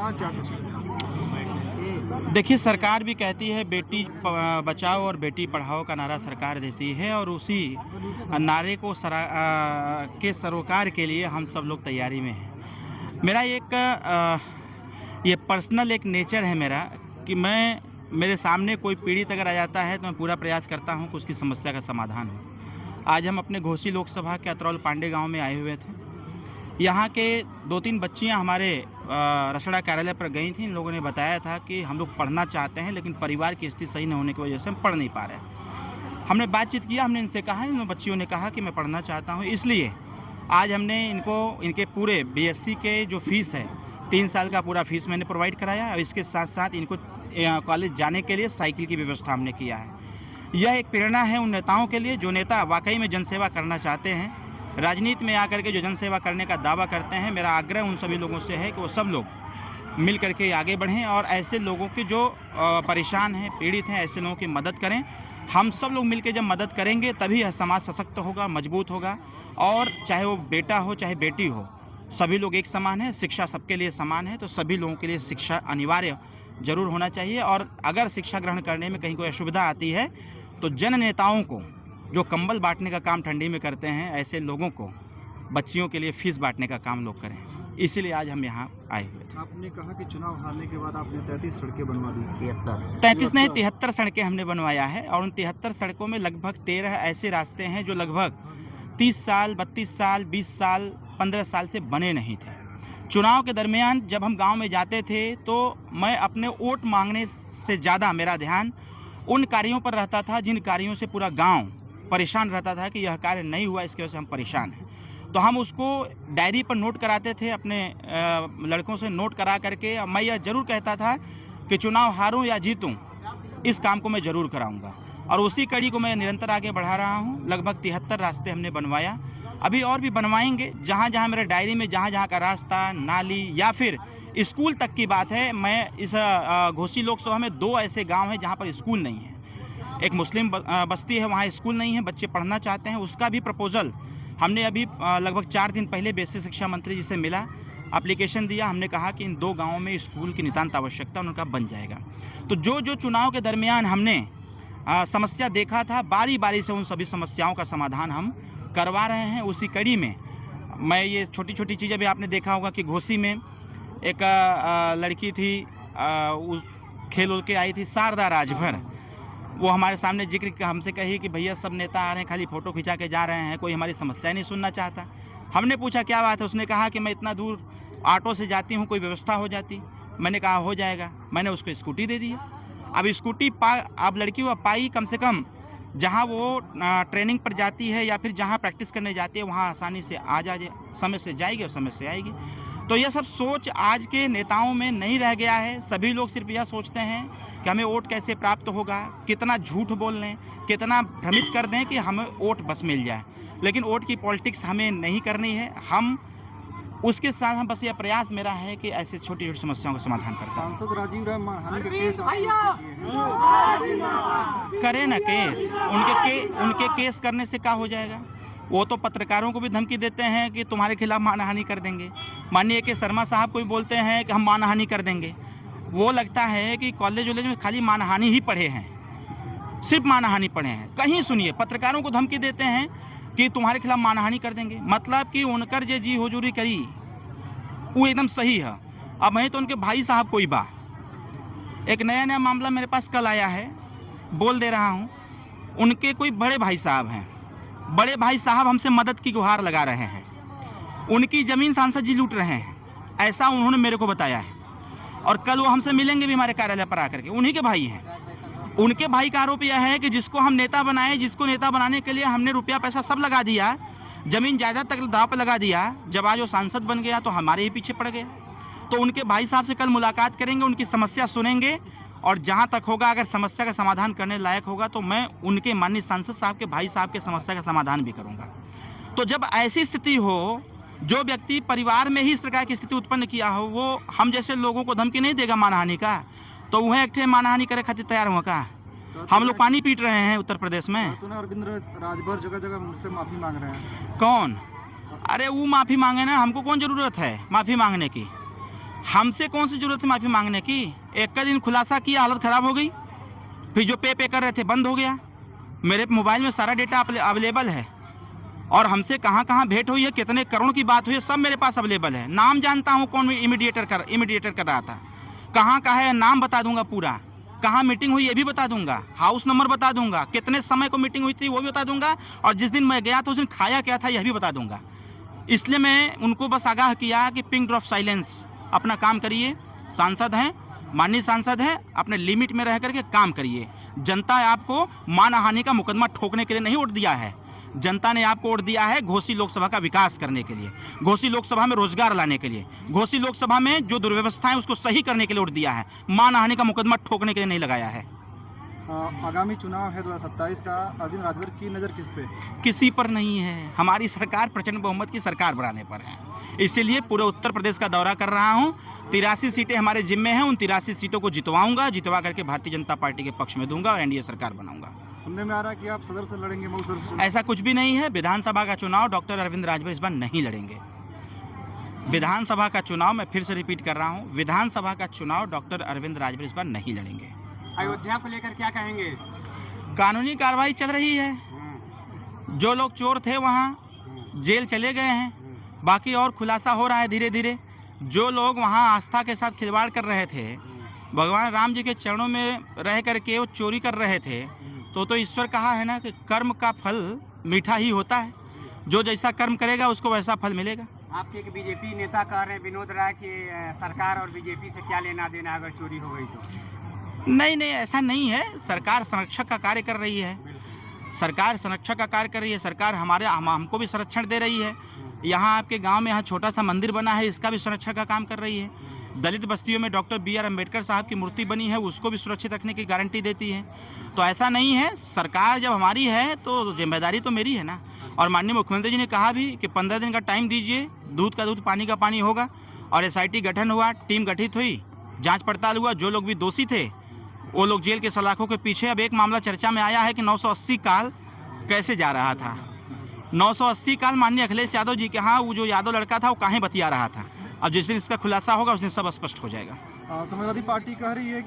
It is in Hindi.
हाँ, क्या कुछ देखिए, सरकार भी कहती है बेटी बचाओ और बेटी पढ़ाओ का नारा सरकार देती है और उसी नारे को के सरोकार के लिए हम सब लोग तैयारी में हैं। मेरा एक ये पर्सनल एक नेचर है मेरा कि मेरे सामने कोई पीड़ित अगर आ जाता है तो मैं पूरा प्रयास करता हूँ कि उसकी समस्या का समाधान हो। आज हम अपने घोसी लोकसभा के अतरौल पांडे गाँव में आए हुए थे। यहाँ के 2-3 बच्चियाँ हमारे रसड़ा कार्यालय पर गई थीं। इन लोगों ने बताया था कि हम लोग पढ़ना चाहते हैं लेकिन परिवार की स्थिति सही न होने की वजह से हम पढ़ नहीं पा रहे हैं। हमने बातचीत किया, हमने इनसे कहा, इन बच्चियों ने कहा कि मैं पढ़ना चाहता हूँ, इसलिए आज हमने इनके पूरे बीएससी के जो फ़ीस है 3 साल का पूरा फ़ीस मैंने प्रोवाइड कराया और इसके साथ साथ इनको कॉलेज जाने के लिए साइकिल की व्यवस्था हमने किया है। यह एक प्रेरणा है उन नेताओं के लिए जो नेता वाकई में जनसेवा करना चाहते हैं, राजनीति में आकर के जो जनसेवा करने का दावा करते हैं। मेरा आग्रह उन सभी लोगों से है कि वो सब लोग मिल करके आगे बढ़ें और ऐसे लोगों की जो परेशान हैं, पीड़ित हैं, ऐसे लोगों की मदद करें। हम सब लोग मिल के जब मदद करेंगे तभी यह समाज सशक्त होगा, मजबूत होगा और चाहे वो बेटा हो चाहे बेटी हो, सभी लोग एक समान हैं। शिक्षा सबके लिए समान है, तो सभी लोगों के लिए शिक्षा अनिवार्य ज़रूर होना चाहिए और अगर शिक्षा ग्रहण करने में कहीं कोई असुविधा आती है तो जन नेताओं को जो कंबल बांटने का काम ठंडी में करते हैं, ऐसे लोगों को बच्चियों के लिए फ़ीस बांटने का काम लोग करें। इसीलिए आज हम यहाँ आए हुए थे। आपने कहा कि चुनाव हारने के बाद आपने 33 सड़कें बनवा दी। 33 नहीं, 73 सड़कें हमने बनवाया है और उन 73 सड़कों में लगभग 13 ऐसे रास्ते हैं जो लगभग 30 साल, 32 साल, 20 साल, 15 साल से बने नहीं थे। चुनाव के दरमियान जब हम गांव में जाते थे तो मैं अपने वोट मांगने से ज़्यादा मेरा ध्यान उन कार्यों पर रहता था जिन कार्यों से पूरा गांव परेशान रहता था कि यह कार्य नहीं हुआ, इसकी वजह से हम परेशान हैं। तो हम उसको डायरी पर नोट कराते थे, अपने लड़कों से नोट करा करके। मैं यह ज़रूर कहता था कि चुनाव हारूं या जीतूं, इस काम को मैं ज़रूर कराऊंगा और उसी कड़ी को मैं निरंतर आगे बढ़ा रहा हूं। लगभग 73 रास्ते हमने बनवाया, अभी और भी बनवाएंगे। जहां जहां मेरे डायरी में जहां का रास्ता, नाली या फिर स्कूल तक की बात है, मैं इस घोसी लोकसभा में 2 ऐसे गाँव हैं जहाँ पर स्कूल नहीं है। एक मुस्लिम बस्ती है, वहाँ स्कूल नहीं है, बच्चे पढ़ना चाहते हैं। उसका भी प्रपोज़ल हमने अभी लगभग 4 दिन पहले बेसिक शिक्षा मंत्री जी से मिला, एप्लीकेशन दिया। हमने कहा कि इन 2 गाँवों में स्कूल की नितांत आवश्यकता, उनका बन जाएगा। तो जो चुनाव के दरमियान हमने समस्या देखा था, बारी बारी से उन सभी समस्याओं का समाधान हम करवा रहे हैं। उसी कड़ी में मैं ये छोटी छोटी चीज़ें भी आपने देखा होगा कि घोसी में एक लड़की थी, उस खेल उल के आई थी, शारदा राजभर। वो हमारे सामने जिक्र हमसे कही कि भैया सब नेता आ रहे हैं, खाली फ़ोटो खिंचा के जा रहे हैं, कोई हमारी समस्या नहीं सुनना चाहता। हमने पूछा क्या बात है, उसने कहा कि मैं इतना दूर ऑटो से जाती हूँ, कोई व्यवस्था हो जाती। मैंने कहा हो जाएगा, मैंने उसको स्कूटी दे दी। अब स्कूटी अब लड़की वो पाई, कम से कम जहाँ वो ट्रेनिंग पर जाती है या फिर जहाँ प्रैक्टिस करने जाती है वहाँ आसानी से समय से जाएगी और समय से आएगी। तो यह सब सोच आज के नेताओं में नहीं रह गया है। सभी लोग सिर्फ यह सोचते हैं कि हमें वोट कैसे प्राप्त होगा, कितना झूठ बोल लें, कितना भ्रमित कर दें कि हमें वोट बस मिल जाए। लेकिन वोट की पॉलिटिक्स हमें नहीं करनी है। हम उसके साथ हम बस यह प्रयास मेरा है कि ऐसे छोटी छोटी समस्याओं का समाधान करता हूँ। सांसद राजीव राय मानहानि का केस करें ना केस, उनके केस करने से क्या हो जाएगा। वो तो पत्रकारों को भी धमकी देते हैं कि तुम्हारे खिलाफ मानहानि कर देंगे। माननीय के शर्मा साहब को भी बोलते हैं कि हम मानहानि कर देंगे। वो लगता है कि कॉलेज वॉलेज में खाली मानहानि ही पढ़े हैं, सिर्फ मानहानि पढ़े हैं। कहीं सुनिए, पत्रकारों को धमकी देते हैं कि तुम्हारे खिलाफ मानहानि कर देंगे। मतलब कि उनकर जो जी हुजूरी करी वो एकदम सही है। अब मैं तो उनके भाई साहब कोई बा, एक नया मामला मेरे पास कल आया है, बोल दे रहा हूँ। उनके कोई बड़े भाई साहब हैं, बड़े भाई साहब हमसे मदद की गुहार लगा रहे हैं, उनकी ज़मीन सांसद जी लूट रहे हैं, ऐसा उन्होंने मेरे को बताया है। और कल वो हमसे मिलेंगे भी हमारे कार्यालय पर आकर के, उन्हीं के भाई हैं। उनके भाई का आरोप यह है कि जिसको हम नेता बनाए, जिसको नेता बनाने के लिए हमने रुपया पैसा सब लगा दिया, ज़मीन जायदाद तक दाव पर लगा दिया, जब आज वो सांसद बन गया तो हमारे ही पीछे पड़ गया। तो उनके भाई साहब से कल मुलाकात करेंगे, उनकी समस्या सुनेंगे और जहाँ तक होगा, अगर समस्या का समाधान करने लायक होगा तो मैं उनके माननीय सांसद साहब के भाई साहब के समस्या का समाधान भी करूँगा। तो जब ऐसी स्थिति हो, जो व्यक्ति परिवार में ही इस प्रकार की स्थिति उत्पन्न किया हो, वो हम जैसे लोगों को धमकी नहीं देगा मानहानि का, तो वह एक मानहानि करे खातिर तैयार हुआ का। हम लोग पानी पीट रहे हैं उत्तर प्रदेश में। अरविंद राजभर जगह जगह मुझसे माफ़ी मांग रहे हैं। कौन? अरे वो माफ़ी मांगे ना, हमको कौन ज़रूरत है माफ़ी मांगने की। हमसे कौन सी जरूरत है माफ़ी मांगने की? एक का दिन खुलासा किया, हालत ख़राब हो गई, फिर जो पे कर रहे थे बंद हो गया। मेरे मोबाइल में सारा डेटा अवेलेबल है और हमसे कहाँ कहाँ भेंट हुई है, कितने करोड़ की बात हुई है, सब मेरे पास अवेलेबल है। नाम जानता हूँ कौन इमीडिएटर कर रहा था, कहाँ का है नाम बता दूंगा पूरा, कहाँ मीटिंग हुई ये भी बता दूंगा, हाउस नंबर बता दूंगा, कितने समय को मीटिंग हुई थी वो भी बता दूंगा, और जिस दिन मैं गया था उस दिन खाया क्या था यह भी बता दूंगा। इसलिए मैं उनको बस आगाह किया कि पिन ड्रॉप साइलेंस, अपना काम करिए। सांसद हैं, माननीय सांसद हैं, अपने लिमिट में रह करके काम करिए। जनता आपको मानहानि का मुकदमा ठोकने के लिए नहीं वोट दिया है, जनता ने आपको वोट दिया है घोसी लोकसभा का विकास करने के लिए, घोसी लोकसभा में रोजगार लाने के लिए, घोसी लोकसभा में जो दुर्व्यवस्था है उसको सही करने के लिए वोट दिया है, मानहानि का मुकदमा ठोकने के लिए नहीं लगाया है। आगामी चुनाव है 2027 का, अरविंद राजभर की नज़र किस पे? किसी पर नहीं है, हमारी सरकार प्रचंड बहुमत की सरकार बनाने पर है, इसीलिए पूरे उत्तर प्रदेश का दौरा कर रहा हूं। 83 सीटें हमारे जिम्मे हैं, उन 83 सीटों को जितवाऊंगा, जितवा करके भारतीय जनता पार्टी के पक्ष में दूंगा और एनडीए सरकार बनाऊंगा। सुनने में आ रहा है कि आप सदर से लड़ेंगे, मऊ सदर से। ऐसा कुछ भी नहीं है। विधानसभा का चुनाव डॉक्टर अरविंद राजभर इस बार नहीं लड़ेंगे। विधानसभा का चुनाव, मैं फिर से रिपीट कर रहा हूं, विधानसभा का चुनाव डॉक्टर अरविंद राजभर इस बार नहीं लड़ेंगे। अयोध्या को लेकर क्या कहेंगे? कानूनी कार्रवाई चल रही है, जो लोग चोर थे वहाँ जेल चले गए हैं, बाकी और खुलासा हो रहा है धीरे धीरे। जो लोग वहाँ आस्था के साथ खिलवाड़ कर रहे थे, भगवान राम जी के चरणों में रह करके वो चोरी कर रहे थे, तो ईश्वर कहा है ना कि कर्म का फल मीठा ही होता है, जो जैसा कर्म करेगा उसको वैसा फल मिलेगा। आपके एक बीजेपी नेता कह रहे हैं विनोद राय कि सरकार और बीजेपी से क्या लेना देना अगर चोरी हो गई तो? नहीं, ऐसा नहीं है। सरकार संरक्षक का कार्य कर रही है, सरकार संरक्षक का कार्य कर रही है, सरकार हमको भी संरक्षण दे रही है। यहाँ आपके गांव में यहाँ छोटा सा मंदिर बना है, इसका भी संरक्षण का काम कर रही है। दलित बस्तियों में डॉक्टर BR अम्बेडकर साहब की मूर्ति बनी है, उसको भी सुरक्षित रखने की गारंटी देती है। तो ऐसा नहीं है, सरकार जब हमारी है तो जिम्मेदारी तो मेरी है ना। और माननीय मुख्यमंत्री जी ने कहा भी कि 15 दिन का टाइम दीजिए, दूध का दूध पानी का पानी होगा। और SIT गठन हुआ, टीम गठित हुई, जाँच पड़ताल हुआ, जो लोग भी दोषी थे वो लोग जेल के सलाखों के पीछे। अब एक मामला चर्चा में आया है कि 980 काल कैसे जा रहा था। 980 काल माननीय अखिलेश यादव जी के यहाँ, वो जो यादव लड़का था वो कहाँ बतिया रहा था। अब जिस दिन इसका खुलासा होगा उस दिन सब स्पष्ट हो जाएगा। समाजवादी पार्टी कह रही है